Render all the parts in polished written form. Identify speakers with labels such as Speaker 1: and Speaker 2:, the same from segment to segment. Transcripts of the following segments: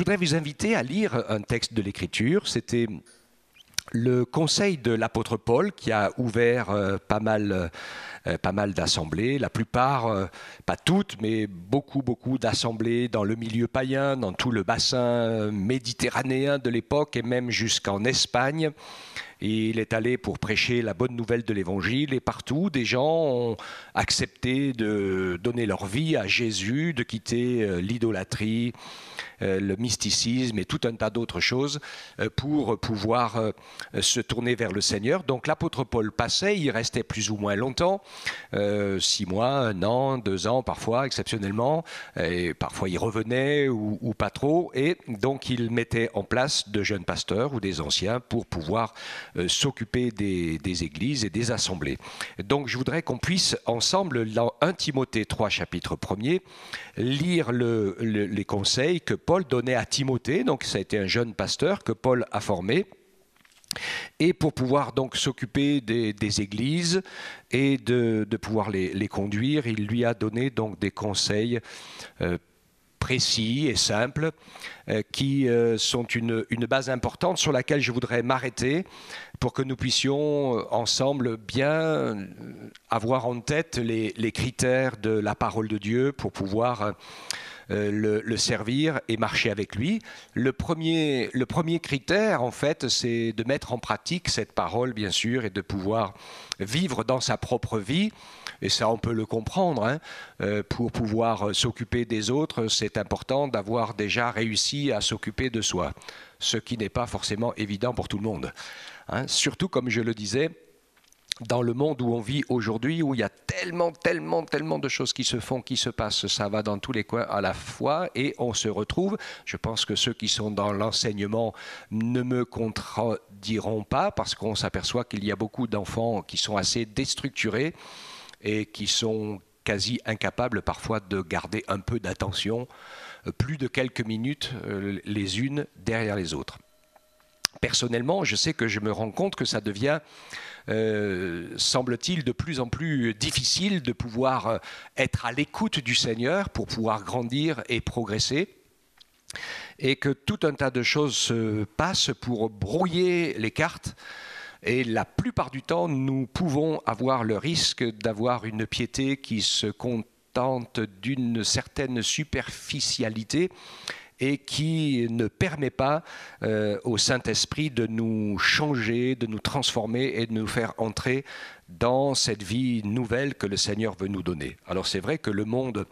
Speaker 1: voudrais vous inviter à lire un texte de l'Écriture. C'était le conseil de l'apôtre Paul qui a ouvert pas mal d'assemblées, la plupart, pas toutes, mais beaucoup d'assemblées dans le milieu païen, dans tout le bassin méditerranéen de l'époque et même jusqu'en Espagne. Et il est allé pour prêcher la bonne nouvelle de l'Évangile et partout, des gens ont accepté de donner leur vie à Jésus, de quitter l'idolâtrie, le mysticisme et tout un tas d'autres choses pour pouvoir se tourner vers le Seigneur. Donc l'apôtre Paul passait, il restait plus ou moins longtemps, 6 mois, 1 an, 2 ans parfois, exceptionnellement, et parfois il revenait ou pas trop, et donc il mettait en place de jeunes pasteurs ou des anciens pour pouvoir s'occuper des églises et des assemblées. Donc je voudrais qu'on puisse ensemble, dans 1 Timothée 3, chapitre 1er, lire les conseils que Paul donnait à Timothée. Donc ça a été un jeune pasteur que Paul a formé. Et pour pouvoir donc s'occuper des églises et de pouvoir les conduire, il lui a donné donc des conseils précis et simples qui sont une base importante sur laquelle je voudrais m'arrêter pour que nous puissions ensemble bien avoir en tête les critères de la parole de Dieu pour pouvoir le servir et marcher avec lui. Le premier critère, en fait, c'est de mettre en pratique cette parole, bien sûr, et de pouvoir vivre dans sa propre vie. Et ça, on peut le comprendre, hein. Pour pouvoir s'occuper des autres, c'est important d'avoir déjà réussi à s'occuper de soi, ce qui n'est pas forcément évident pour tout le monde, hein. Surtout, comme je le disais, dans le monde où on vit aujourd'hui, où il y a tellement de choses qui se font, qui se passent, ça va dans tous les coins à la fois et on se retrouve. Je pense que ceux qui sont dans l'enseignement ne me contrediront pas parce qu'on s'aperçoit qu'il y a beaucoup d'enfants qui sont assez déstructurés et qui sont quasi incapables parfois de garder un peu d'attention, plus de quelques minutes les unes derrière les autres. Personnellement, je sais que je me rends compte que ça devient semble-t-il de plus en plus difficile de pouvoir être à l'écoute du Seigneur pour pouvoir grandir et progresser, et que tout un tas de choses se passent pour brouiller les cartes, et la plupart du temps nous pouvons avoir le risque d'avoir une piété qui se contente d'une certaine superficialité et qui ne permet pas au Saint-Esprit de nous changer, de nous transformer et de nous faire entrer dans cette vie nouvelle que le Seigneur veut nous donner. Alors c'est vrai que le monde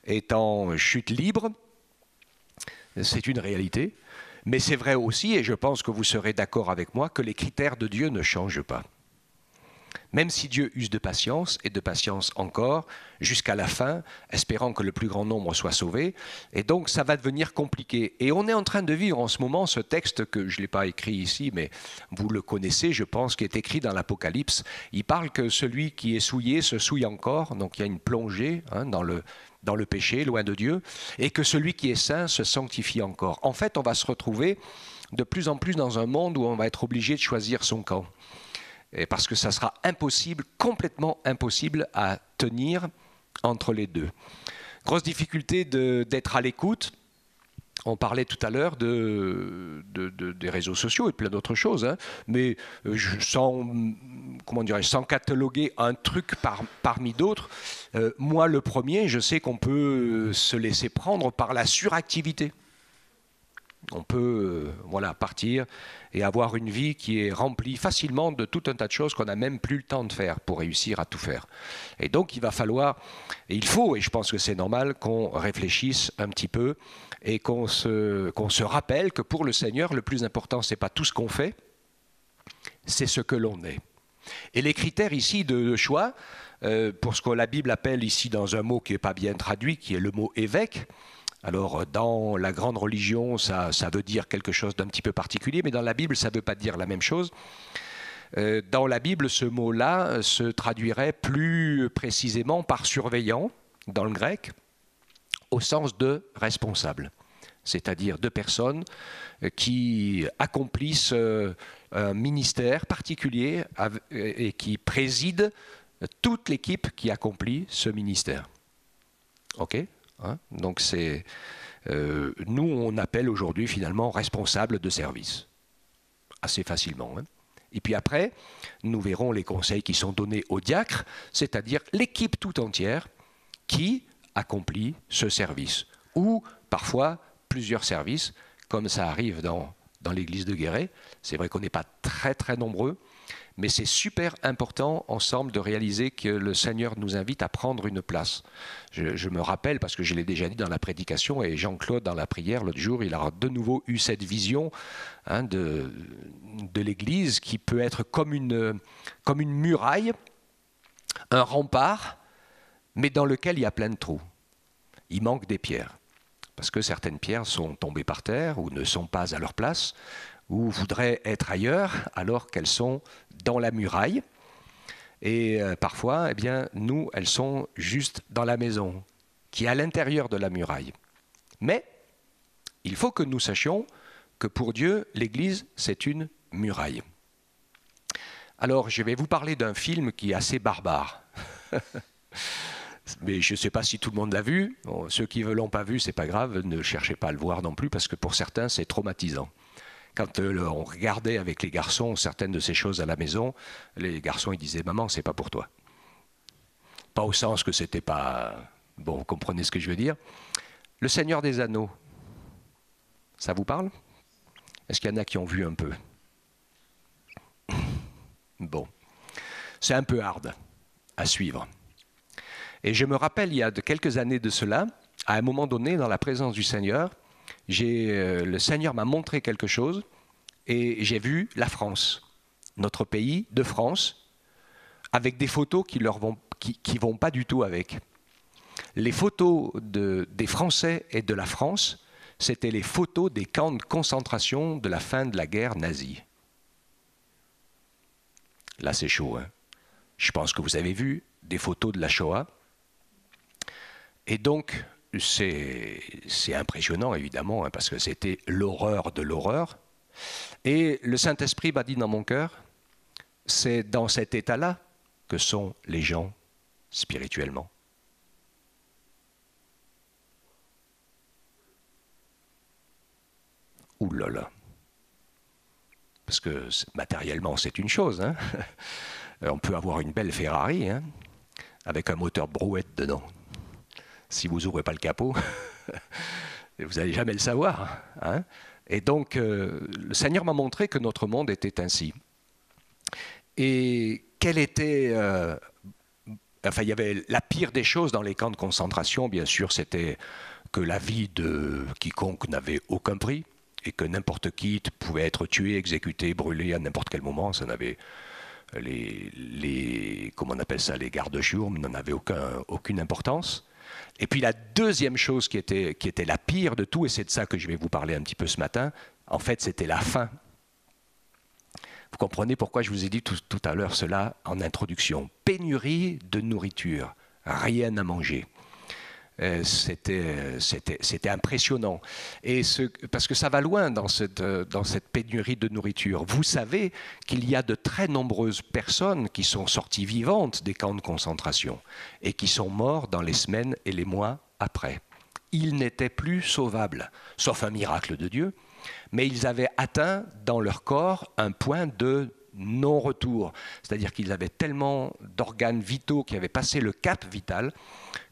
Speaker 1: est en chute libre, c'est une réalité, mais c'est vrai aussi, et je pense que vous serez d'accord avec moi, que les critères de Dieu ne changent pas. Même si Dieu use de patience, et de patience encore, jusqu'à la fin, espérant que le plus grand nombre soit sauvé. Et donc, ça va devenir compliqué. Et on est en train de vivre en ce moment ce texte que je ne l'ai pas écrit ici, mais vous le connaissez, je pense, qui est écrit dans l'Apocalypse. Il parle que celui qui est souillé se souille encore. Donc, il y a une plongée dans le péché, loin de Dieu. Et que celui qui est saint se sanctifie encore. En fait, on va se retrouver de plus en plus dans un monde où on va être obligé de choisir son camp. Et parce que ça sera impossible, complètement impossible à tenir entre les deux. Grosse difficulté d'être à l'écoute. On parlait tout à l'heure des réseaux sociaux et plein d'autres choses, hein, mais sans cataloguer un truc parmi d'autres. Moi, le premier, je sais qu'on peut se laisser prendre par la suractivité. On peut partir et avoir une vie qui est remplie facilement de tout un tas de choses qu'on n'a même plus le temps de faire pour réussir à tout faire. Et donc il faut, et je pense que c'est normal, qu'on réfléchisse un petit peu et qu'on se rappelle que pour le Seigneur, le plus important, ce n'est pas tout ce qu'on fait, c'est ce que l'on est. Et les critères ici de choix, pour ce que la Bible appelle ici dans un mot qui n'est pas bien traduit, qui est le mot évêque. Alors, dans la grande religion, ça veut dire quelque chose d'un petit peu particulier, mais dans la Bible, ça ne veut pas dire la même chose. Dans la Bible, ce mot-là se traduirait plus précisément par surveillant, dans le grec, au sens de responsable. C'est-à-dire de personnes qui accomplissent un ministère particulier et qui président toute l'équipe qui accomplit ce ministère. OK ? Donc c'est nous, on appelle aujourd'hui finalement responsable de service. Assez facilement. Hein. Et puis après, nous verrons les conseils qui sont donnés au diacre, c'est-à-dire l'équipe tout entière qui accomplit ce service. Ou parfois plusieurs services, comme ça arrive dans l'église de Guéret. C'est vrai qu'on n'est pas très très nombreux, mais c'est super important ensemble de réaliser que le Seigneur nous invite à prendre une place. Je me rappelle, parce que je l'ai déjà dit dans la prédication, et Jean-Claude dans la prière l'autre jour, il a de nouveau eu cette vision de l'Église qui peut être comme une muraille, un rempart, mais dans lequel il y a plein de trous. Il manque des pierres, parce que certaines pierres sont tombées par terre ou ne sont pas à leur place, ou voudraient être ailleurs alors qu'elles sont dans la muraille. Et parfois, eh bien, nous, elles sont juste dans la maison, qui est à l'intérieur de la muraille. Mais il faut que nous sachions que pour Dieu, l'Église, c'est une muraille. Alors, je vais vous parler d'un film qui est assez barbare. Mais je ne sais pas si tout le monde l'a vu. Bon, ceux qui ne l'ont pas vu, ce n'est pas grave, ne cherchez pas à le voir non plus, parce que pour certains, c'est traumatisant. Quand on regardait avec les garçons certaines de ces choses à la maison, les garçons ils disaient « Maman, c'est pas pour toi ». Pas au sens que c'était pas... Bon, vous comprenez ce que je veux dire. Le Seigneur des Anneaux, ça vous parle? Est-ce qu'il y en a qui ont vu un peu? Bon, c'est un peu hard à suivre. Et je me rappelle, il y a quelques années de cela, à un moment donné, dans la présence du Seigneur, le Seigneur m'a montré quelque chose et j'ai vu la France, notre pays de France, avec des photos qui vont pas du tout avec. Les photos des Français et de la France, c'était les photos des camps de concentration de la fin de la guerre nazie. Là, c'est chaud. Hein. Je pense que vous avez vu des photos de la Shoah. Et donc, c'est impressionnant, évidemment, hein, parce que c'était l'horreur de l'horreur. Et le Saint-Esprit m'a dit dans mon cœur, c'est dans cet état-là que sont les gens spirituellement. Ouh là là. Parce que matériellement, c'est une chose. Hein. On peut avoir une belle Ferrari, hein, avec un moteur brouette dedans. Si vous n'ouvrez pas le capot, vous n'allez jamais le savoir. Hein. Et donc, le Seigneur m'a montré que notre monde était ainsi. Et quelle était... enfin, il y avait la pire des choses dans les camps de concentration, bien sûr, c'était que la vie de quiconque n'avait aucun prix et que n'importe qui pouvait être tué, exécuté, brûlé à n'importe quel moment. Ça n'avait... comment on appelle ça, les gardes-jourmes n'en avaient aucune importance. Et puis la deuxième chose qui était la pire de tout, et c'est de ça que je vais vous parler un petit peu ce matin, en fait c'était la faim. Vous comprenez pourquoi je vous ai dit tout à l'heure cela en introduction. Pénurie de nourriture, rien à manger. C'était impressionnant. Et parce que ça va loin dans cette pénurie de nourriture. Vous savez qu'il y a de très nombreuses personnes qui sont sorties vivantes des camps de concentration et qui sont morts dans les semaines et les mois après. Ils n'étaient plus sauvables, sauf un miracle de Dieu, mais ils avaient atteint dans leur corps un point de non-retour. C'est-à-dire qu'ils avaient tellement d'organes vitaux qui avaient passé le cap vital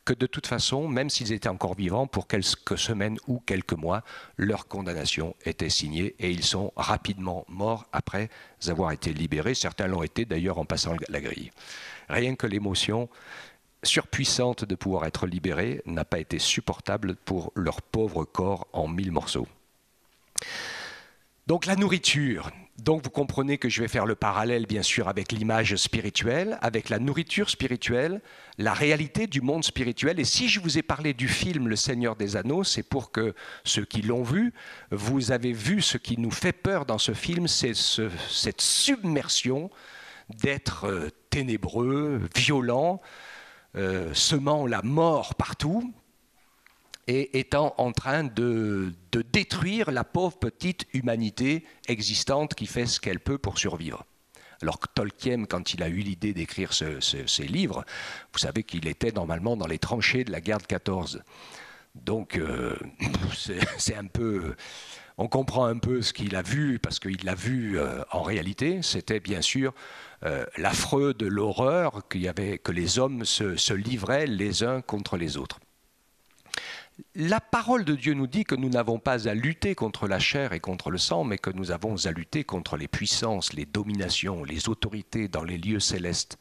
Speaker 1: que de toute façon, même s'ils étaient encore vivants, pour quelques semaines ou quelques mois, leur condamnation était signée et ils sont rapidement morts après avoir été libérés. Certains l'ont été d'ailleurs en passant la grille. Rien que l'émotion surpuissante de pouvoir être libérés n'a pas été supportable pour leur pauvre corps en 1000 morceaux. Donc la nourriture. Donc vous comprenez que je vais faire le parallèle bien sûr avec l'image spirituelle, avec la nourriture spirituelle, la réalité du monde spirituel. Et si je vous ai parlé du film Le Seigneur des Anneaux, c'est pour que ceux qui l'ont vu, vous avez vu ce qui nous fait peur dans ce film, c'est cette submersion d'êtres ténébreux, violents, semant la mort partout, et étant en train de détruire la pauvre petite humanité existante qui fait ce qu'elle peut pour survivre. Alors que Tolkien, quand il a eu l'idée d'écrire ces livres, vous savez qu'il était normalement dans les tranchées de la guerre de 14. Donc, c'est un peu... On comprend un peu ce qu'il a vu, parce qu'il l'a vu en réalité. C'était bien sûr l'affreux de l'horreur que les hommes se livraient les uns contre les autres. La parole de Dieu nous dit que nous n'avons pas à lutter contre la chair et contre le sang, mais que nous avons à lutter contre les puissances, les dominations, les autorités dans les lieux célestes.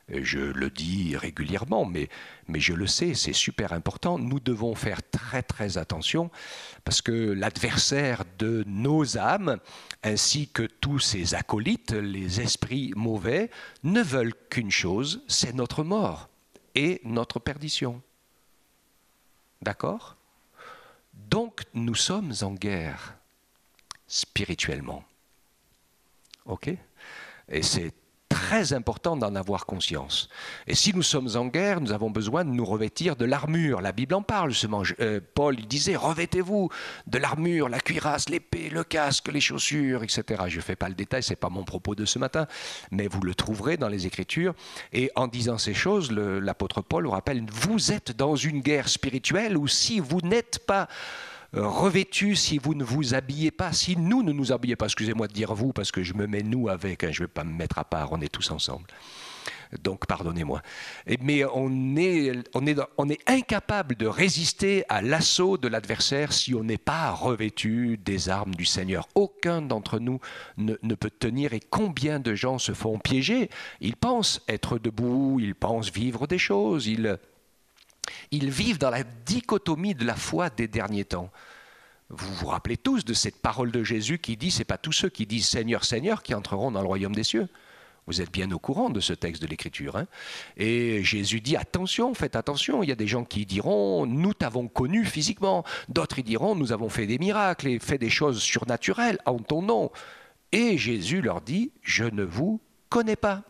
Speaker 1: Je le dis régulièrement, mais je le sais, c'est super important. Nous devons faire très très attention parce que l'adversaire de nos âmes, ainsi que tous ses acolytes, les esprits mauvais, ne veulent qu'une chose, c'est notre mort et notre perdition. D'accord ? Donc nous sommes en guerre spirituellement. Ok ? Et c'est très important d'en avoir conscience. Et si nous sommes en guerre, nous avons besoin de nous revêtir de l'armure. La Bible en parle, justement. Paul il disait, revêtez-vous de l'armure, la cuirasse, l'épée, le casque, les chaussures, etc. Je ne fais pas le détail, ce n'est pas mon propos de ce matin, mais vous le trouverez dans les Écritures. Et en disant ces choses, l'apôtre Paul vous rappelle, vous êtes dans une guerre spirituelle où si vous n'êtes pas revêtus, si vous ne vous habillez pas, si nous ne nous habillons pas, excusez-moi de dire vous, parce que je me mets nous avec, je ne vais pas me mettre à part, on est tous ensemble. Donc pardonnez-moi. Mais on est incapable de résister à l'assaut de l'adversaire si on n'est pas revêtu des armes du Seigneur. Aucun d'entre nous ne peut tenir. Et combien de gens se font piéger? Ils pensent être debout, ils pensent vivre des choses, ils vivent dans la dichotomie de la foi des derniers temps. Vous vous rappelez tous de cette parole de Jésus qui dit, c'est pas tous ceux qui disent Seigneur, Seigneur qui entreront dans le royaume des cieux. Vous êtes bien au courant de ce texte de l'Écriture. Hein ? Et Jésus dit, attention, faites attention. Il y a des gens qui diront, nous t'avons connu physiquement. D'autres, ils diront, nous avons fait des miracles et fait des choses surnaturelles en ton nom. Et Jésus leur dit, je ne vous connais pas.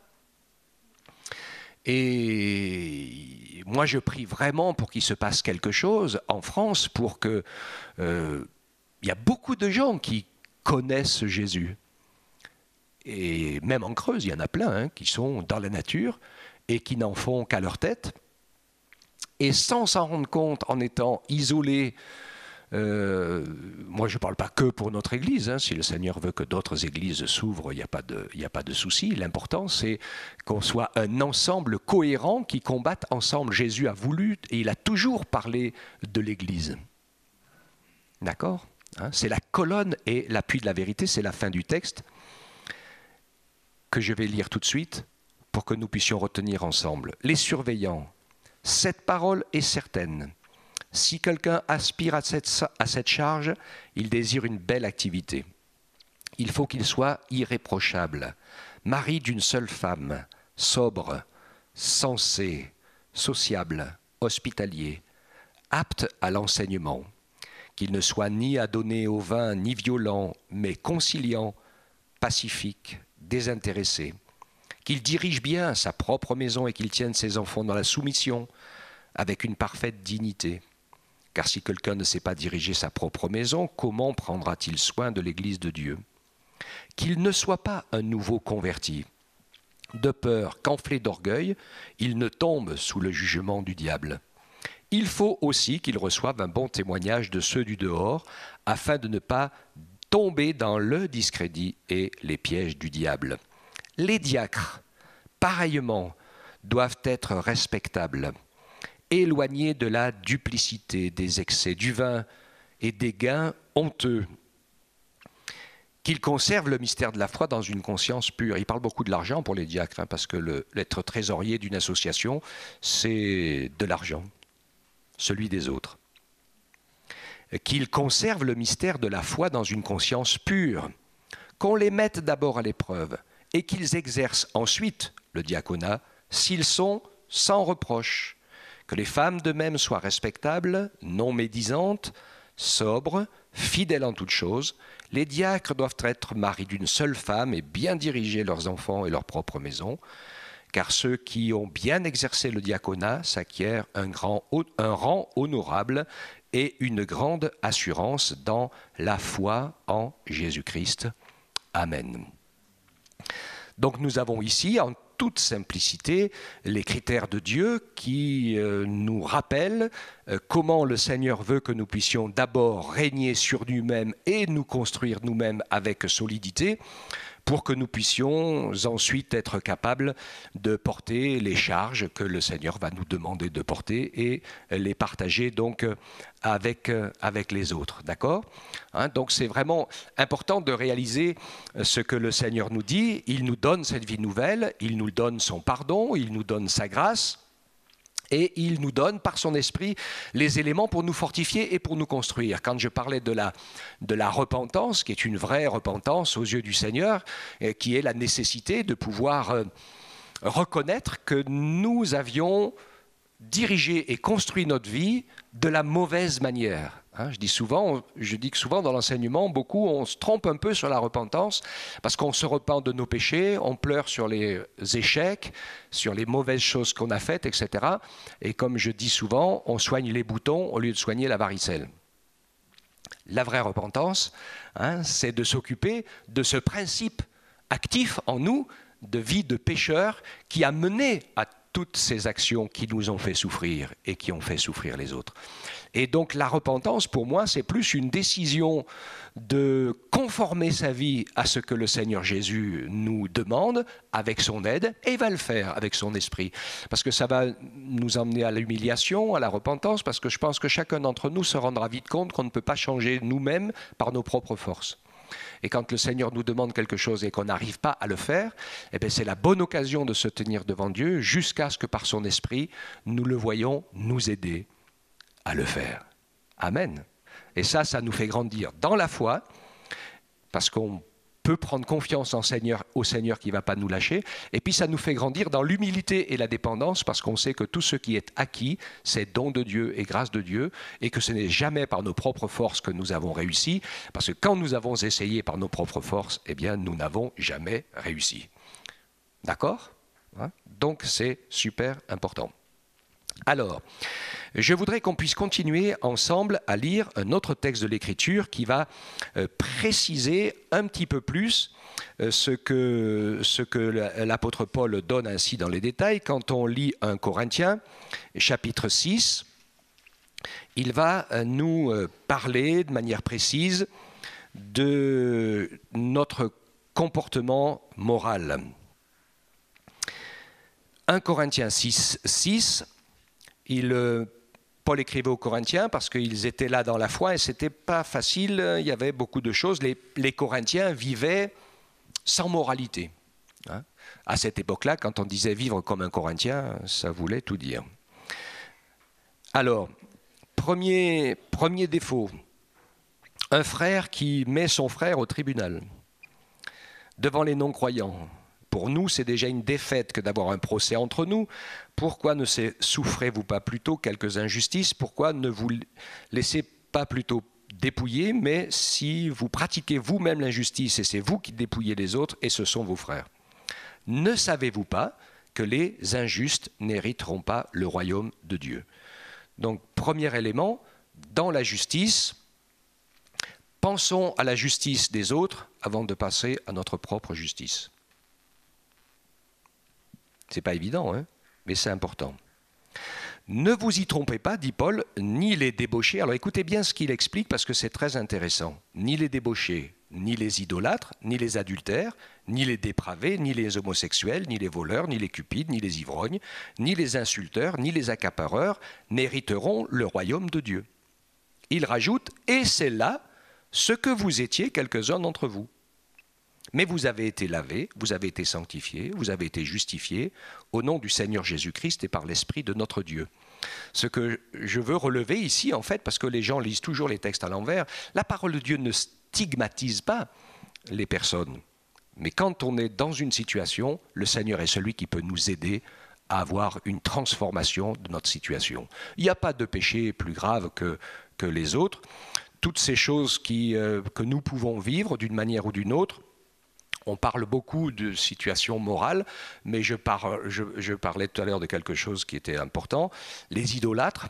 Speaker 1: Et moi, je prie vraiment pour qu'il se passe quelque chose en France, pour que... y a beaucoup de gens qui connaissent Jésus. Et même en Creuse, il y en a plein qui sont dans la nature et qui n'en font qu'à leur tête. Et sans s'en rendre compte, en étant isolés, moi je ne parle pas que pour notre Église, si le Seigneur veut que d'autres églises s'ouvrent, il n'y a pas de souci. L'important c'est qu'on soit un ensemble cohérent qui combatte ensemble. Jésus a voulu et il a toujours parlé de l'Église. D'accord ? C'est la colonne et l'appui de la vérité, c'est la fin du texte que je vais lire tout de suite pour que nous puissions retenir ensemble. Les surveillants, cette parole est certaine. Si quelqu'un aspire à cette charge, il désire une belle activité. Il faut qu'il soit irréprochable, mari d'une seule femme, sobre, sensé, sociable, hospitalier, apte à l'enseignement, qu'il ne soit ni adonné au vin, ni violent, mais conciliant, pacifique, désintéressé, qu'il dirige bien sa propre maison et qu'il tienne ses enfants dans la soumission, avec une parfaite dignité. Car si quelqu'un ne sait pas diriger sa propre maison, comment prendra-t-il soin de l'Église de Dieu ? Qu'il ne soit pas un nouveau converti, de peur qu'enflé d'orgueil, il ne tombe sous le jugement du diable. Il faut aussi qu'il reçoive un bon témoignage de ceux du dehors, afin de ne pas tomber dans le discrédit et les pièges du diable. Les diacres, pareillement, doivent être respectables, éloignés de la duplicité, des excès du vin et des gains honteux, qu'ils conservent le mystère de la foi dans une conscience pure. Il parle beaucoup de l'argent pour les diacres, parce que l'être trésorier d'une association, c'est de l'argent, celui des autres. Qu'ils conservent le mystère de la foi dans une conscience pure, qu'on les mette d'abord à l'épreuve et qu'ils exercent ensuite le diaconat s'ils sont sans reproche, que les femmes de même soient respectables, non médisantes, sobres, fidèles en toutes choses. Les diacres doivent être maris d'une seule femme et bien diriger leurs enfants et leur propre maison, car ceux qui ont bien exercé le diaconat s'acquièrent un rang honorable et une grande assurance dans la foi en Jésus-Christ. Amen. Donc nous avons ici, toute simplicité les critères de Dieu qui nous rappellent comment le Seigneur veut que nous puissions d'abord régner sur nous-mêmes et nous construire nous-mêmes avec solidité, pour que nous puissions ensuite être capables de porter les charges que le Seigneur va nous demander de porter et les partager donc avec les autres. D'accord ? Donc c'est vraiment important de réaliser ce que le Seigneur nous dit. Il nous donne cette vie nouvelle, il nous donne son pardon, il nous donne sa grâce. Et il nous donne par son esprit les éléments pour nous fortifier et pour nous construire. Quand je parlais de la repentance, qui est une vraie repentance aux yeux du Seigneur, qui est la nécessité de pouvoir reconnaître que nous avions dirigé et construit notre vie de la mauvaise manière. Je dis que souvent dans l'enseignement, beaucoup on se trompe un peu sur la repentance parce qu'on se repent de nos péchés, on pleure sur les échecs, sur les mauvaises choses qu'on a faites, etc. Et comme je dis souvent, on soigne les boutons au lieu de soigner la varicelle. La vraie repentance, c'est de s'occuper de ce principe actif en nous de vie de pécheur qui a mené à toutes ces actions qui nous ont fait souffrir et qui ont fait souffrir les autres. Et donc la repentance, pour moi, c'est plus une décision de conformer sa vie à ce que le Seigneur Jésus nous demande avec son aide, et il va le faire avec son esprit. Parce que ça va nous emmener à l'humiliation, à la repentance, parce que je pense que chacun d'entre nous se rendra vite compte qu'on ne peut pas changer nous-mêmes par nos propres forces. Et quand le Seigneur nous demande quelque chose et qu'on n'arrive pas à le faire, eh bien c'est la bonne occasion de se tenir devant Dieu jusqu'à ce que par son esprit, nous le voyons nous aider à le faire. Amen. Et ça nous fait grandir dans la foi, parce qu'on peut prendre confiance au Seigneur qui ne va pas nous lâcher, et puis ça nous fait grandir dans l'humilité et la dépendance, parce qu'on sait que tout ce qui est acquis, c'est don de Dieu et grâce de Dieu, et que ce n'est jamais par nos propres forces que nous avons réussi, parce que quand nous avons essayé par nos propres forces, eh bien nous n'avons jamais réussi. D'accord ? Donc c'est super important. Alors, je voudrais qu'on puisse continuer ensemble à lire un autre texte de l'Écriture qui va préciser un petit peu plus ce que l'apôtre Paul donne ainsi dans les détails. Quand on lit 1 Corinthiens, chapitre 6, il va nous parler de manière précise de notre comportement moral. 1 Corinthiens 6, Paul écrivait aux Corinthiens parce qu'ils étaient là dans la foi et ce n'était pas facile, il y avait beaucoup de choses. Les Corinthiens vivaient sans moralité. À cette époque-là, quand on disait vivre comme un Corinthien, ça voulait tout dire. Alors, premier défaut, un frère qui met son frère au tribunal, devant les non-croyants. Pour nous, c'est déjà une défaite que d'avoir un procès entre nous. Pourquoi ne souffrez-vous pas plutôt quelques injustices ? Pourquoi ne vous laissez pas plutôt dépouiller ? Mais si vous pratiquez vous-même l'injustice et c'est vous qui dépouillez les autres et ce sont vos frères. Ne savez-vous pas que les injustes n'hériteront pas le royaume de Dieu ? Donc, premier élément, dans la justice, pensons à la justice des autres avant de passer à notre propre justice. C'est pas évident, mais c'est important. Ne vous y trompez pas, dit Paul, ni les débauchés. Alors écoutez bien ce qu'il explique parce que c'est très intéressant. Ni les débauchés, ni les idolâtres, ni les adultères, ni les dépravés, ni les homosexuels, ni les voleurs, ni les cupides, ni les ivrognes, ni les insulteurs, ni les accapareurs n'hériteront le royaume de Dieu. Il rajoute, et c'est là ce que vous étiez quelques-uns d'entre vous. Mais vous avez été lavés, vous avez été sanctifiés, vous avez été justifiés au nom du Seigneur Jésus-Christ et par l'Esprit de notre Dieu. Ce que je veux relever ici, en fait, parce que les gens lisent toujours les textes à l'envers, la parole de Dieu ne stigmatise pas les personnes. Mais quand on est dans une situation, le Seigneur est celui qui peut nous aider à avoir une transformation de notre situation. Il n'y a pas de péché plus grave que les autres. Toutes ces choses que nous pouvons vivre d'une manière ou d'une autre, on parle beaucoup de situation morale, mais je parlais tout à l'heure de quelque chose qui était important. Les idolâtres,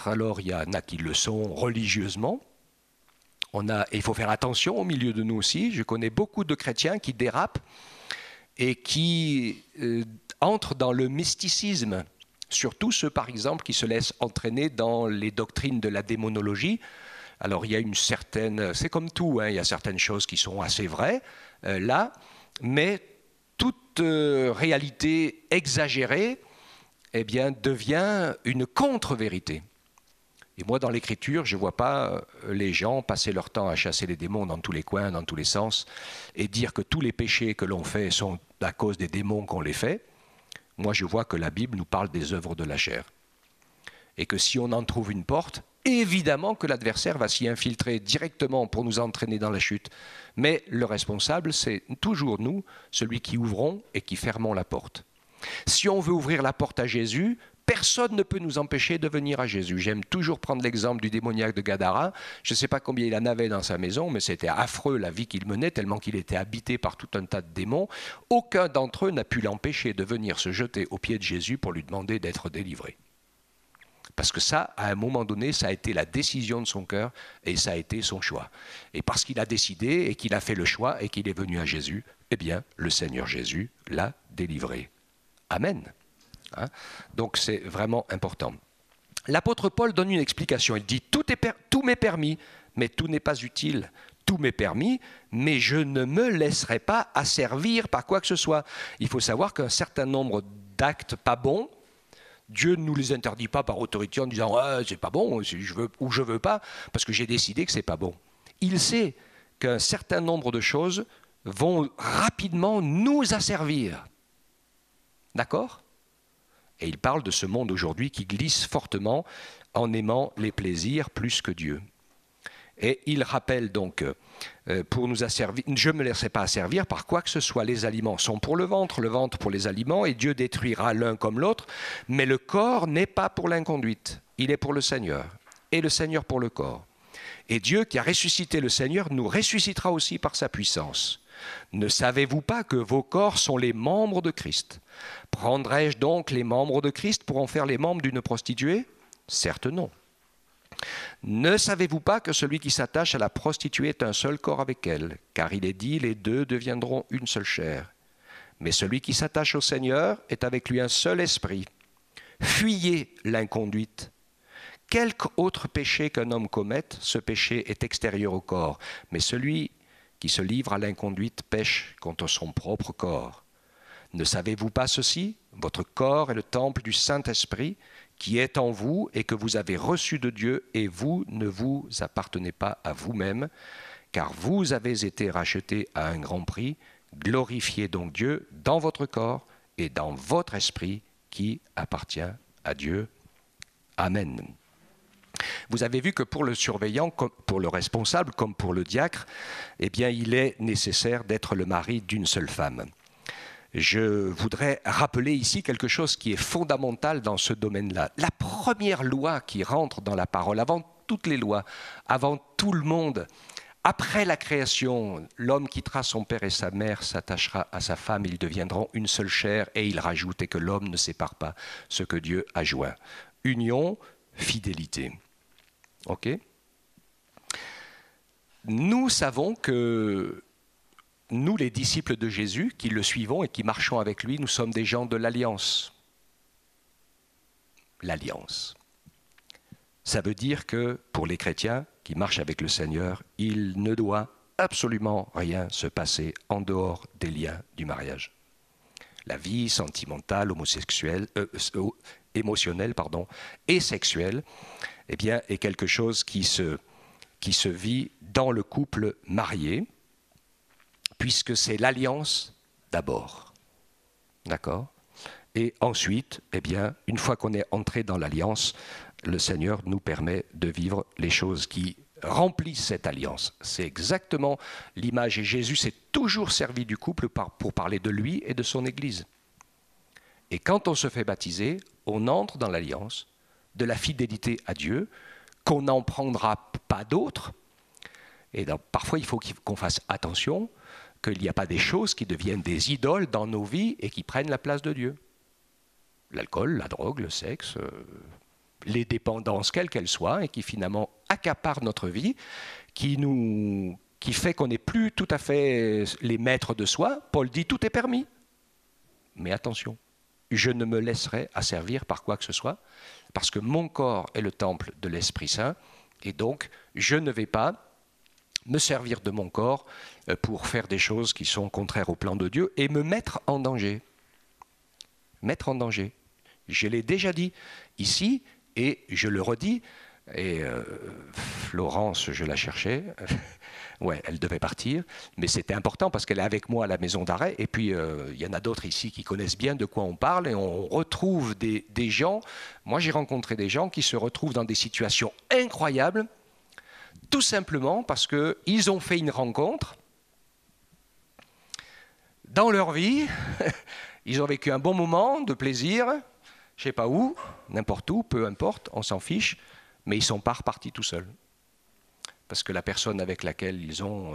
Speaker 1: alors il y en a qui le sont religieusement. Il faut faire attention au milieu de nous aussi. Je connais beaucoup de chrétiens qui dérapent et qui entrent dans le mysticisme, surtout ceux par exemple qui se laissent entraîner dans les doctrines de la démonologie. Alors il y a une certaine, c'est comme tout, hein, il y a certaines choses qui sont assez vraies là, mais toute réalité exagérée eh bien, devient une contre-vérité. Et moi, dans l'Écriture, je ne vois pas les gens passer leur temps à chasser les démons dans tous les coins, dans tous les sens, et dire que tous les péchés que l'on fait sont à cause des démons qu'on les fait. Moi, je vois que la Bible nous parle des œuvres de la chair. Et que si on en trouve une porte, évidemment que l'adversaire va s'y infiltrer directement pour nous entraîner dans la chute. Mais le responsable, c'est toujours nous, celui qui ouvrons et qui fermons la porte. Si on veut ouvrir la porte à Jésus, personne ne peut nous empêcher de venir à Jésus. J'aime toujours prendre l'exemple du démoniaque de Gadara. Je ne sais pas combien il en avait dans sa maison, mais c'était affreux la vie qu'il menait, tellement qu'il était habité par tout un tas de démons. Aucun d'entre eux n'a pu l'empêcher de venir se jeter aux pieds de Jésus pour lui demander d'être délivré. Parce que ça, à un moment donné, ça a été la décision de son cœur et ça a été son choix. Et parce qu'il a décidé et qu'il a fait le choix et qu'il est venu à Jésus, eh bien, le Seigneur Jésus l'a délivré. Amen. Hein? Donc c'est vraiment important. L'apôtre Paul donne une explication. Il dit tout m'est permis, mais tout n'est pas utile. Tout m'est permis, mais je ne me laisserai pas asservir par quoi que ce soit. Il faut savoir qu'un certain nombre d'actes pas bons, Dieu ne nous les interdit pas par autorité en disant ah, c'est pas bon, je veux ou je veux pas, parce que j'ai décidé que c'est pas bon. Il sait qu'un certain nombre de choses vont rapidement nous asservir. D'accord ? Et il parle de ce monde aujourd'hui qui glisse fortement en aimant les plaisirs plus que Dieu. Et il rappelle donc, pour nous asservir, je ne me laisserai pas asservir par quoi que ce soit. Les aliments sont pour le ventre pour les aliments, et Dieu détruira l'un comme l'autre, mais le corps n'est pas pour l'inconduite, il est pour le Seigneur, et le Seigneur pour le corps. Et Dieu qui a ressuscité le Seigneur nous ressuscitera aussi par sa puissance. Ne savez-vous pas que vos corps sont les membres de Christ ? Prendrai-je donc les membres de Christ pour en faire les membres d'une prostituée ? Certes non. Ne savez-vous pas que celui qui s'attache à la prostituée est un seul corps avec elle ? Car il est dit, les deux deviendront une seule chair. Mais celui qui s'attache au Seigneur est avec lui un seul esprit. Fuyez l'inconduite. Quelque autre péché qu'un homme commette, ce péché est extérieur au corps. Mais celui qui se livre à l'inconduite pêche contre son propre corps. Ne savez-vous pas ceci ? Votre corps est le temple du Saint-Esprit qui est en vous et que vous avez reçu de Dieu, et vous ne vous appartenez pas à vous-même, car vous avez été rachetés à un grand prix. Glorifiez donc Dieu dans votre corps et dans votre esprit qui appartient à Dieu. Amen. Vous avez vu que pour le surveillant, comme pour le responsable, comme pour le diacre, eh bien, il est nécessaire d'être le mari d'une seule femme. Je voudrais rappeler ici quelque chose qui est fondamental dans ce domaine-là. La première loi qui rentre dans la parole, avant toutes les lois, avant tout le monde, après la création, l'homme quittera son père et sa mère, s'attachera à sa femme, ils deviendront une seule chair, et il rajoutait que l'homme ne sépare pas ce que Dieu a joint. Union, fidélité. Ok ? Nous savons que nous, les disciples de Jésus, qui le suivons et qui marchons avec lui, nous sommes des gens de l'Alliance. L'Alliance. Ça veut dire que pour les chrétiens qui marchent avec le Seigneur, il ne doit absolument rien se passer en dehors des liens du mariage. La vie sentimentale, émotionnelle et sexuelle, eh bien, est quelque chose qui se vit dans le couple marié, puisque c'est l'alliance d'abord. D'accord ? Et ensuite, eh bien, une fois qu'on est entré dans l'alliance, le Seigneur nous permet de vivre les choses qui remplissent cette alliance. C'est exactement l'image. Et Jésus s'est toujours servi du couple pour parler de lui et de son Église. Et quand on se fait baptiser, on entre dans l'alliance de la fidélité à Dieu, qu'on n'en prendra pas d'autres. Et donc, parfois, il faut qu'on fasse attention qu'il n'y a pas des choses qui deviennent des idoles dans nos vies et qui prennent la place de Dieu. L'alcool, la drogue, le sexe, les dépendances, quelles qu'elles soient, et qui finalement accaparent notre vie, qui fait qu'on n'est plus tout à fait les maîtres de soi. Paul dit tout est permis, Mais attention, je ne me laisserai asservir par quoi que ce soit, parce que mon corps est le temple de l'Esprit Saint, et donc je ne vais pas me servir de mon corps pour faire des choses qui sont contraires au plan de Dieu et me mettre en danger. Mettre en danger. Je l'ai déjà dit ici, et je le redis, et Florence, je la cherchais, ouais, elle devait partir, mais c'était important parce qu'elle est avec moi à la maison d'arrêt, et puis il y en a d'autres ici qui connaissent bien de quoi on parle, et on retrouve des gens, moi j'ai rencontré des gens qui se retrouvent dans des situations incroyables, tout simplement parce qu'ils ont fait une rencontre dans leur vie, ils ont vécu un bon moment de plaisir, je ne sais pas où, n'importe où, peu importe, on s'en fiche, mais ils ne sont pas repartis tout seuls. Parce que la personne avec laquelle ils ont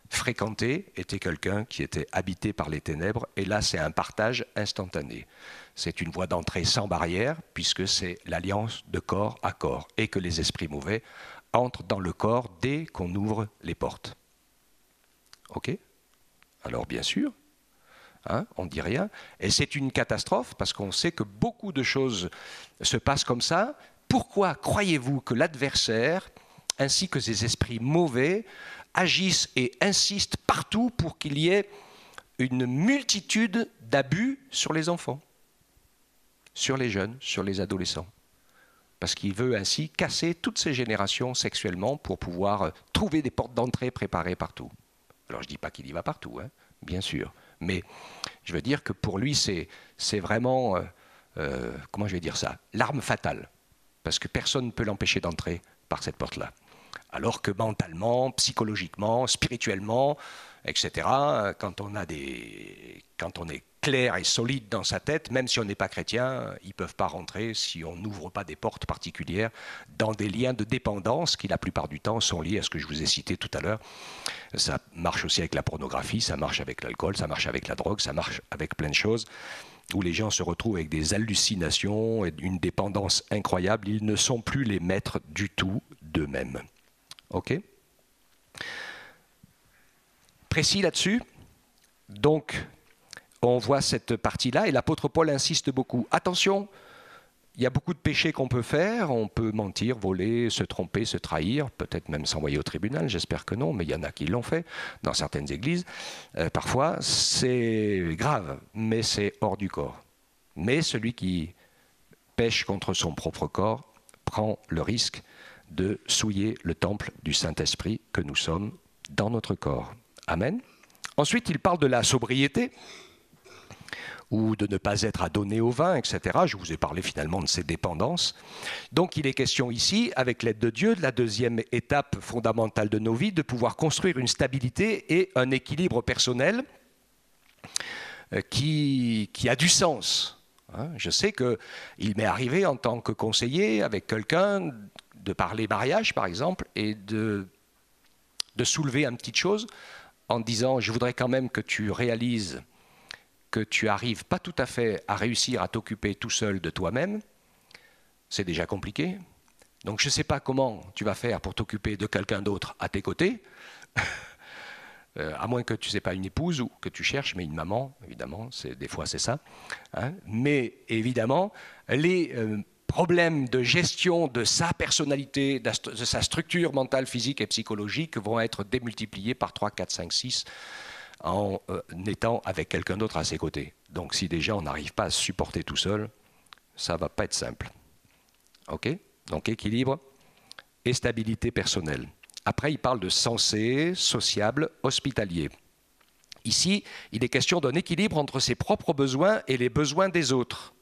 Speaker 1: fréquenté était quelqu'un qui était habité par les ténèbres, et là c'est un partage instantané. C'est une voie d'entrée sans barrière, puisque c'est l'alliance de corps à corps, et que les esprits mauvais entrent dans le corps dès qu'on ouvre les portes. Ok ? Alors bien sûr, hein, on ne dit rien, et c'est une catastrophe, parce qu'on sait que beaucoup de choses se passent comme ça. Pourquoi croyez-vous que l'adversaire, ainsi que ces esprits mauvais, agissent et insistent partout pour qu'il y ait une multitude d'abus sur les enfants, sur les jeunes, sur les adolescents? Parce qu'il veut ainsi casser toutes ces générations sexuellement pour pouvoir trouver des portes d'entrée préparées partout. Alors je ne dis pas qu'il y va partout, hein, bien sûr, mais je veux dire que pour lui c'est vraiment, comment je vais dire ça, l'arme fatale. Parce que personne ne peut l'empêcher d'entrer par cette porte-là. Alors que mentalement, psychologiquement, spirituellement, etc., quand on est clair et solide dans sa tête, même si on n'est pas chrétien, ils ne peuvent pas rentrer si on n'ouvre pas des portes particulières dans des liens de dépendance qui, la plupart du temps, sont liés à ce que je vous ai cité tout à l'heure. Ça marche aussi avec la pornographie, ça marche avec l'alcool, ça marche avec la drogue, ça marche avec plein de choses, où les gens se retrouvent avec des hallucinations et une dépendance incroyable. Ils ne sont plus les maîtres du tout d'eux-mêmes. Ok ? Précis là-dessus ? Donc, on voit cette partie-là, et l'apôtre Paul insiste beaucoup. Attention, il y a beaucoup de péchés qu'on peut faire. On peut mentir, voler, se tromper, se trahir, peut-être même s'envoyer au tribunal, j'espère que non, mais il y en a qui l'ont fait dans certaines églises. Parfois, c'est grave, mais c'est hors du corps. Mais celui qui pêche contre son propre corps prend le risque de souiller le temple du Saint-Esprit que nous sommes dans notre corps. Amen. Ensuite, il parle de la sobriété, ou de ne pas être adonné au vin, etc. Je vous ai parlé finalement de ces dépendances. Donc il est question ici, avec l'aide de Dieu, de la deuxième étape fondamentale de nos vies, de pouvoir construire une stabilité et un équilibre personnel qui a du sens. Je sais qu'il m'est arrivé en tant que conseiller avec quelqu'un de parler mariage, par exemple, et de soulever une petite chose en disant « je voudrais quand même que tu réalises que tu n'arrives pas tout à fait à réussir à t'occuper tout seul de toi-même, c'est déjà compliqué. Donc je ne sais pas comment tu vas faire pour t'occuper de quelqu'un d'autre à tes côtés, à moins que tu ne sais pas une épouse ou que tu cherches, mais une maman, évidemment, des fois c'est ça. Hein. Mais évidemment, les problèmes de gestion de sa personnalité, de sa structure mentale, physique et psychologique vont être démultipliés par 3, 4, 5, 6 en étant avec quelqu'un d'autre à ses côtés. Donc si déjà on n'arrive pas à se supporter tout seul, ça ne va pas être simple. Ok ? Donc équilibre et stabilité personnelle. Après, il parle de sensé, sociable, hospitalier. Ici, il est question d'un équilibre entre ses propres besoins et les besoins des autres.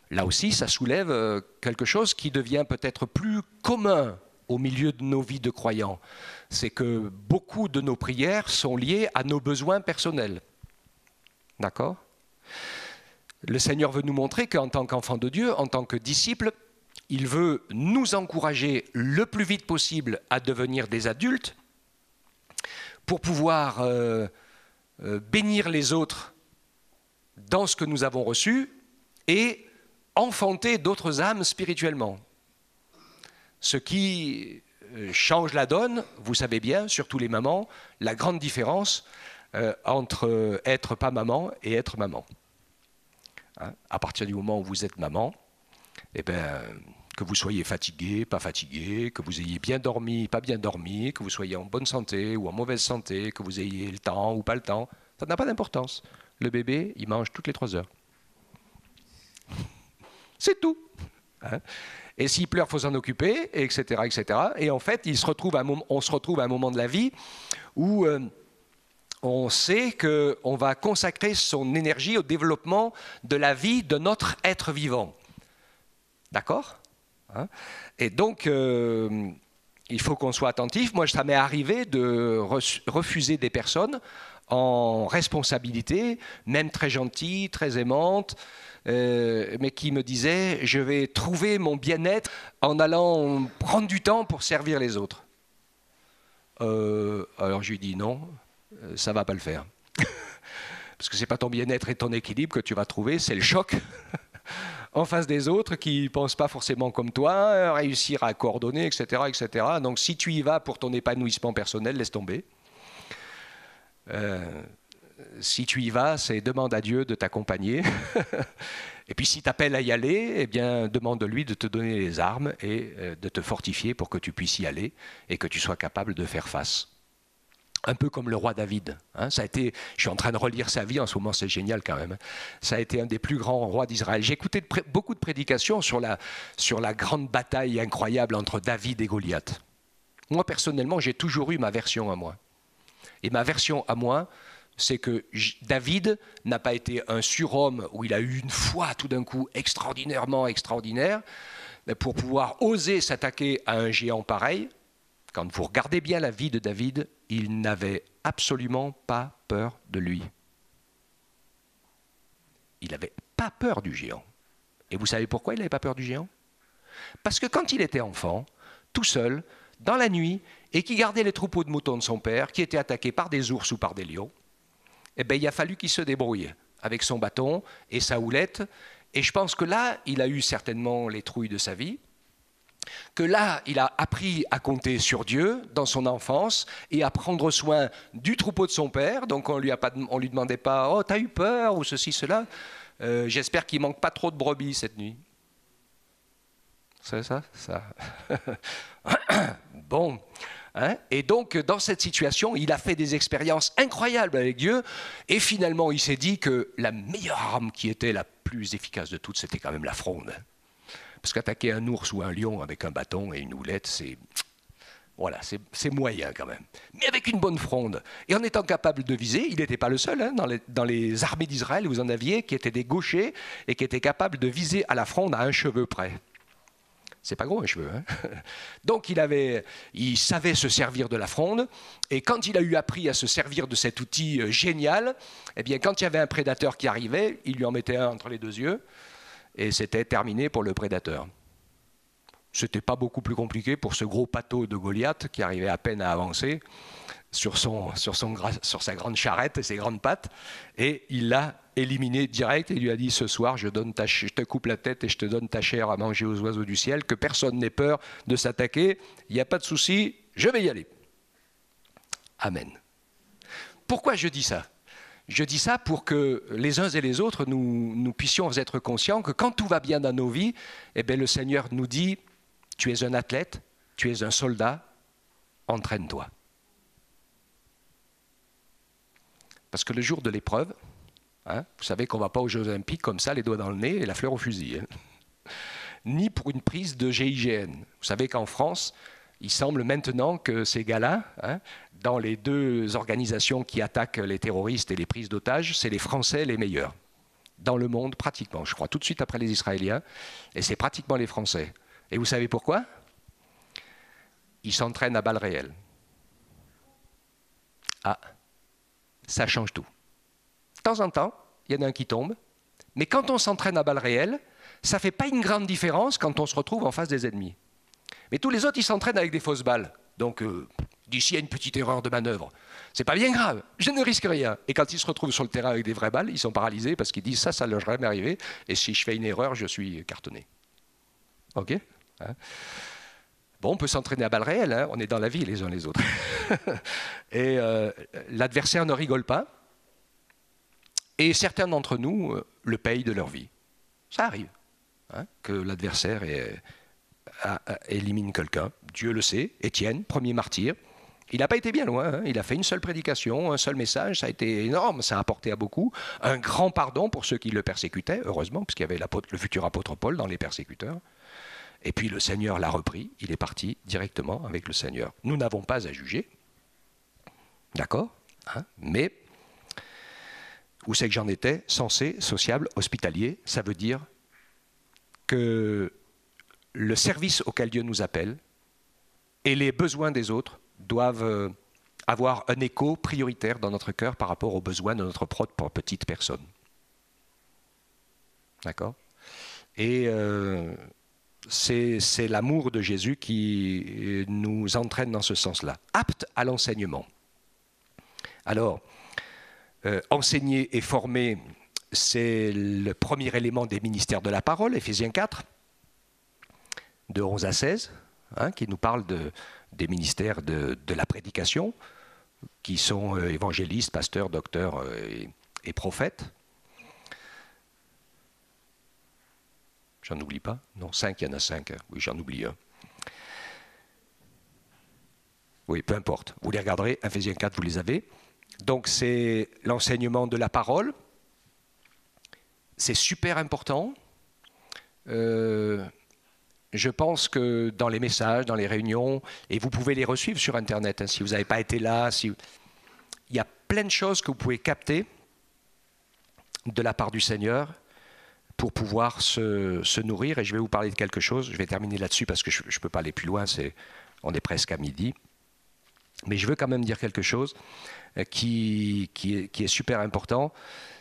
Speaker 1: Là aussi, ça soulève quelque chose qui devient peut-être plus commun au milieu de nos vies de croyants. C'est que beaucoup de nos prières sont liées à nos besoins personnels. D'accord ? Le Seigneur veut nous montrer qu'en tant qu'enfant de Dieu, en tant que disciple, il veut nous encourager le plus vite possible à devenir des adultes pour pouvoir bénir les autres dans ce que nous avons reçu et enfanter d'autres âmes spirituellement. Ce qui change la donne, vous savez bien, surtout les mamans, la grande différence entre être pas maman et être maman. Hein, à partir du moment où vous êtes maman, eh ben, que vous soyez fatigué, pas fatigué, que vous ayez bien dormi, pas bien dormi, que vous soyez en bonne santé ou en mauvaise santé, que vous ayez le temps ou pas le temps, ça n'a pas d'importance. Le bébé, il mange toutes les 3 heures. C'est tout. Hein, et s'il pleure, il faut s'en occuper, etc., etc. Et en fait, on se retrouve à un moment de la vie où on sait qu'on va consacrer son énergie au développement de la vie de notre être vivant. D'accord ? Hein ? Et donc, il faut qu'on soit attentif. Moi, ça m'est arrivé de refuser des personnes en responsabilité, même très gentilles, très aimantes, mais qui me disaient « je vais trouver mon bien-être en allant prendre du temps pour servir les autres ». Alors je lui dis « non, ça ne va pas le faire ». Parce que ce n'est pas ton bien-être et ton équilibre que tu vas trouver, c'est le choc en face des autres qui ne pensent pas forcément comme toi, réussir à coordonner, etc., etc. Donc si tu y vas pour ton épanouissement personnel, laisse tomber. Si tu y vas, c'est demande à Dieu de t'accompagner. Et puis si tu appelles à y aller, eh bien, demande-lui de te donner les armes et de te fortifier pour que tu puisses y aller et que tu sois capable de faire face. Un peu comme le roi David. Hein, ça a été, je suis en train de relire sa vie en ce moment, c'est génial quand même. Ça a été un des plus grands rois d'Israël. J'ai écouté beaucoup de prédications sur la grande bataille incroyable entre David et Goliath. Moi, personnellement, j'ai toujours eu ma version à moi. Et ma version à moi, c'est que David n'a pas été un surhomme où il a eu une foi tout d'un coup extraordinairement extraordinaire pour pouvoir oser s'attaquer à un géant pareil. Quand vous regardez bien la vie de David, il n'avait absolument pas peur de lui. Il n'avait pas peur du géant. Et vous savez pourquoi il n'avait pas peur du géant ? Parce que quand il était enfant, tout seul, dans la nuit, et qui gardait les troupeaux de moutons de son père, qui étaient attaqués par des ours ou par des lions, eh bien, il a fallu qu'il se débrouille avec son bâton et sa houlette. Et je pense que là, il a eu certainement les trouilles de sa vie, que là, il a appris à compter sur Dieu dans son enfance et à prendre soin du troupeau de son père. Donc on lui demandait pas « Oh, t'as eu peur » ou ceci, cela. J'espère qu'il manque pas trop de brebis cette nuit. C'est ça ? Bon. Hein, et donc, dans cette situation, il a fait des expériences incroyables avec Dieu. Et finalement, il s'est dit que la meilleure arme qui était la plus efficace de toutes, c'était quand même la fronde. Parce qu'attaquer un ours ou un lion avec un bâton et une houlette, c'est moyen quand même. Mais avec une bonne fronde, et en étant capable de viser, il n'était pas le seul. Hein, dans les armées d'Israël, vous en aviez qui étaient des gauchers et qui étaient capables de viser à la fronde à un cheveu près. C'est pas gros un cheveu. Hein. Donc il savait se servir de la fronde, et quand il a eu appris à se servir de cet outil génial, eh bien quand il y avait un prédateur qui arrivait, il lui en mettait un entre les 2 yeux, et c'était terminé pour le prédateur. C'était pas beaucoup plus compliqué pour ce gros pâteau de Goliath qui arrivait à peine à avancer sur sa grande charrette et ses grandes pattes, et il l'a éliminé direct et lui a dit « Ce soir, je te coupe la tête et je te donne ta chair à manger aux oiseaux du ciel, que personne n'ait peur de s'attaquer, il n'y a pas de souci, je vais y aller. » Amen. Pourquoi je dis ça ? Je dis ça pour que les uns et les autres, nous puissions être conscients que quand tout va bien dans nos vies, eh bien, le Seigneur nous dit « Tu es un athlète, tu es un soldat, entraîne-toi. » Parce que le jour de l'épreuve, hein, vous savez qu'on ne va pas aux Jeux Olympiques comme ça, les doigts dans le nez et la fleur au fusil. Hein. Ni pour une prise de GIGN. Vous savez qu'en France, il semble maintenant que ces gars-là, hein, dans les 2 organisations qui attaquent les terroristes et les prises d'otages, c'est les Français les meilleurs. Dans le monde, pratiquement. Je crois tout de suite après les Israéliens. Et c'est pratiquement les Français. Et vous savez pourquoi ? Ils s'entraînent à balles réelles. Ah, ça change tout. De temps en temps, il y en a un qui tombe. Mais quand on s'entraîne à balles réelles, ça ne fait pas une grande différence quand on se retrouve en face des ennemis. Mais tous les autres, ils s'entraînent avec des fausses balles. Donc, d'ici à une petite erreur de manœuvre, c'est pas bien grave, je ne risque rien. Et quand ils se retrouvent sur le terrain avec des vraies balles, ils sont paralysés parce qu'ils disent ça ne leur jamais arrivé. Et si je fais une erreur, je suis cartonné. OK ? Hein ? Bon, on peut s'entraîner à balles réelles, hein, on est dans la vie les uns les autres. Et l'adversaire ne rigole pas. Et certains d'entre nous le payent de leur vie. Ça arrive, hein, que l'adversaire élimine quelqu'un. Dieu le sait. Étienne, premier martyr. Il n'a pas été bien loin, hein. Il a fait une seule prédication, un seul message, ça a été énorme, ça a apporté à beaucoup. Un grand pardon pour ceux qui le persécutaient, heureusement, puisqu'il y avait le futur apôtre Paul dans les persécuteurs. Et puis le Seigneur l'a repris, il est parti directement avec le Seigneur. Nous n'avons pas à juger, d'accord, hein, mais où c'est que j'en étais? Sensé, sociable, hospitalier, ça veut dire que le service auquel Dieu nous appelle et les besoins des autres doivent avoir un écho prioritaire dans notre cœur par rapport aux besoins de notre propre petite personne. D'accord? Et c'est l'amour de Jésus qui nous entraîne dans ce sens-là. Apte à l'enseignement. Alors, enseigner et former, c'est le premier élément des ministères de la parole, Éphésiens 4, de 11 à 16, hein, qui nous parle des ministères de la prédication, qui sont évangélistes, pasteurs, docteurs et prophètes. J'en oublie pas? Non, 5, il y en a 5. Oui, j'en oublie un. Oui, peu importe. Vous les regarderez, Éphésiens 4, vous les avez. Donc c'est l'enseignement de la parole. C'est super important. Je pense que dans les messages, dans les réunions, et vous pouvez les resuivre sur Internet, hein, si vous n'avez pas été là, il y a plein de choses que vous pouvez capter de la part du Seigneur pour pouvoir se nourrir. Et je vais vous parler de quelque chose. Je vais terminer là-dessus parce que je ne peux pas aller plus loin. On est presque à midi. Mais je veux quand même dire quelque chose qui est super important.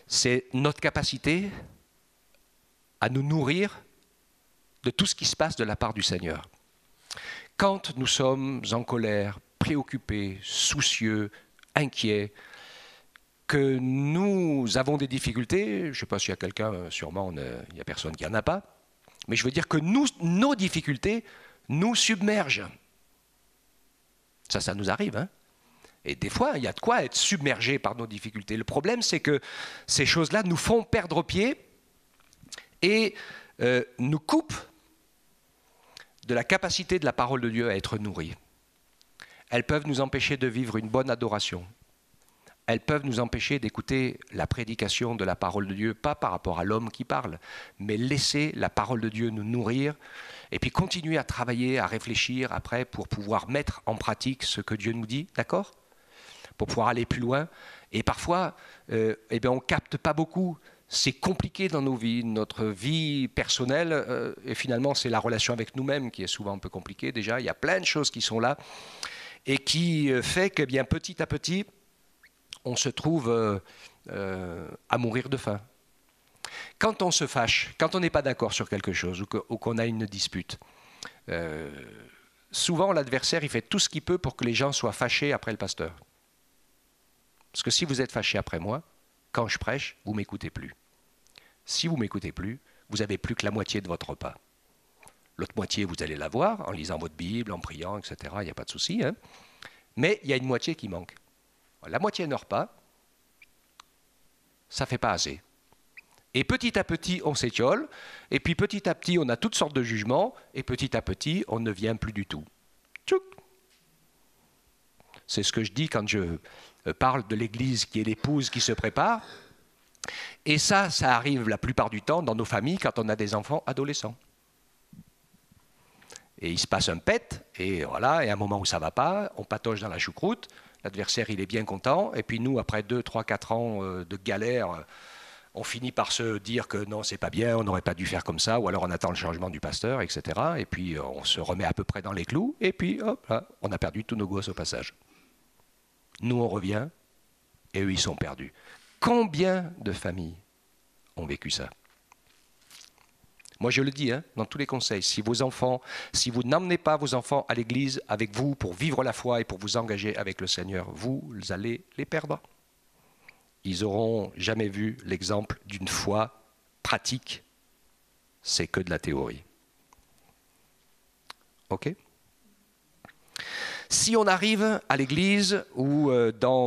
Speaker 1: C'est notre capacité à nous nourrir de tout ce qui se passe de la part du Seigneur. Quand nous sommes en colère, préoccupés, soucieux, inquiets, que nous avons des difficultés, je ne sais pas s'il y a quelqu'un, sûrement il n'y a personne qui n'en a pas, mais je veux dire que nos difficultés nous submergent. Ça nous arrive, hein. Et des fois, il y a de quoi être submergé par nos difficultés. Le problème, c'est que ces choses-là nous font perdre pied et nous coupent de la capacité de la parole de Dieu à être nourrie. Elles peuvent nous empêcher de vivre une bonne adoration. Elles peuvent nous empêcher d'écouter la prédication de la parole de Dieu, pas par rapport à l'homme qui parle, mais laisser la parole de Dieu nous nourrir et puis continuer à travailler, à réfléchir après pour pouvoir mettre en pratique ce que Dieu nous dit, d'accord ? Pour pouvoir aller plus loin. Et parfois, on ne capte pas beaucoup. C'est compliqué dans nos vies, notre vie personnelle, et finalement c'est la relation avec nous-mêmes qui est souvent un peu compliquée déjà. Il y a plein de choses qui sont là et qui fait que bien petit à petit, on se trouve à mourir de faim. Quand on se fâche, quand on n'est pas d'accord sur quelque chose ou qu'on a une dispute, souvent l'adversaire il fait tout ce qu'il peut pour que les gens soient fâchés après le pasteur. Parce que si vous êtes fâché après moi, quand je prêche, vous ne m'écoutez plus. Si vous ne m'écoutez plus, vous n'avez plus que la moitié de votre repas. L'autre moitié, vous allez l'avoir en lisant votre Bible, en priant, etc. Il n'y a pas de souci. Hein. Mais il y a une moitié qui manque. La moitié de nos repas, ça ne fait pas assez. Et petit à petit, on s'étiole. Et puis petit à petit, on a toutes sortes de jugements. Et petit à petit, on ne vient plus du tout. Tchouk. C'est ce que je dis quand je parle de l'Église qui est l'épouse qui se prépare. Et ça arrive la plupart du temps dans nos familles quand on a des enfants adolescents. Et il se passe un pet, et voilà, et à un moment où ça ne va pas, on patauge dans la choucroute, l'adversaire il est bien content, et puis nous, après 2, 3, 4 ans de galère, on finit par se dire que non, c'est pas bien, on n'aurait pas dû faire comme ça, ou alors on attend le changement du pasteur, etc. Et puis on se remet à peu près dans les clous, et puis hop, là, on a perdu tous nos gosses au passage. Nous, on revient, et eux, ils sont perdus. Combien de familles ont vécu ça ? Moi, je le dis, hein, dans tous les conseils, si vous n'emmenez pas vos enfants à l'église avec vous pour vivre la foi et pour vous engager avec le Seigneur, vous allez les perdre. Ils n'auront jamais vu l'exemple d'une foi pratique. C'est que de la théorie. OK ? Si on arrive à l'église ou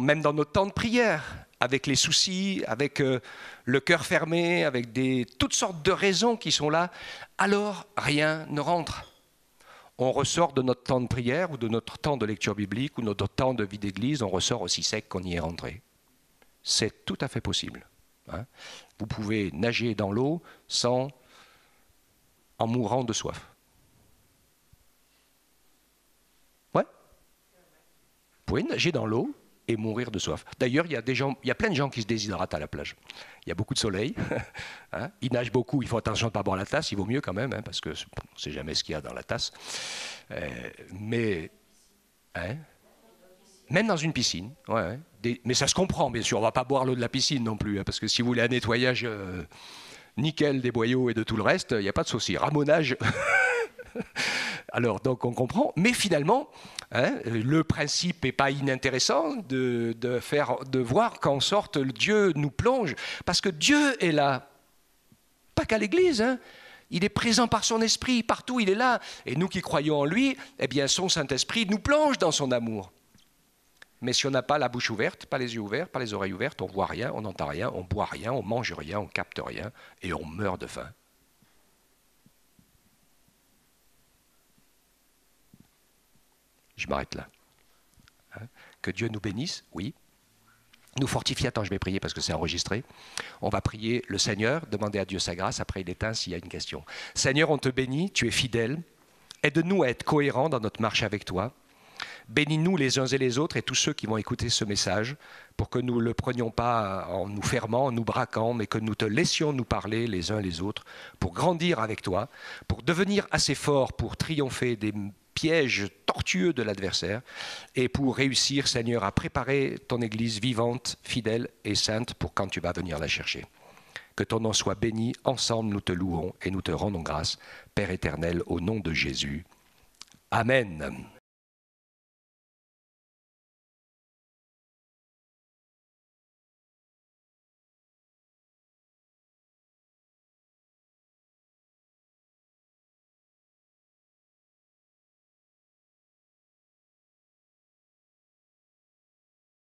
Speaker 1: même dans notre temps de prière, avec les soucis, avec le cœur fermé, avec toutes sortes de raisons qui sont là, alors rien ne rentre. On ressort de notre temps de prière ou de notre temps de lecture biblique ou notre temps de vie d'église, on ressort aussi sec qu'on y est rentré. C'est tout à fait possible. Hein. Vous pouvez nager dans l'eau en mourant de soif. Ouais. Vous pouvez nager dans l'eau et mourir de soif. D'ailleurs, il y a plein de gens qui se déshydratent à la plage. Il y a beaucoup de soleil. Hein. Ils nagent beaucoup, il faut attention de ne pas boire la tasse, il vaut mieux quand même, hein, parce qu'on ne sait jamais ce qu'il y a dans la tasse. Mais même dans une piscine, ouais. Mais ça se comprend, bien sûr, on ne va pas boire l'eau de la piscine non plus, hein, parce que si vous voulez un nettoyage nickel des boyaux et de tout le reste, il n'y a pas de souci. Ramonage. Alors, donc on comprend, mais finalement, hein, le principe n'est pas inintéressant de voir qu'en sorte Dieu nous plonge, parce que Dieu est là, pas qu'à l'église, hein, il est présent par son esprit, partout il est là, et nous qui croyons en lui, eh bien son Saint-Esprit nous plonge dans son amour. Mais si on n'a pas la bouche ouverte, pas les yeux ouverts, pas les oreilles ouvertes, on ne voit rien, on n'entend rien, on ne boit rien, on ne mange rien, on ne capte rien, et on meurt de faim. Je m'arrête là. Hein? Que Dieu nous bénisse, oui. Nous fortifie. Attends, je vais prier parce que c'est enregistré. On va prier le Seigneur, demander à Dieu sa grâce. Après, il éteint s'il y a une question. Seigneur, on te bénit, tu es fidèle. Aide-nous à être cohérents dans notre marche avec toi. Bénis-nous les uns et les autres et tous ceux qui vont écouter ce message pour que nous ne le prenions pas en nous fermant, en nous braquant, mais que nous te laissions nous parler les uns les autres pour grandir avec toi, pour devenir assez forts pour triompher des pièges tortueux de l'adversaire et pour réussir, Seigneur, à préparer ton Église vivante, fidèle et sainte pour quand tu vas venir la chercher. Que ton nom soit béni, ensemble nous te louons et nous te rendons grâce, Père éternel, au nom de Jésus. Amen.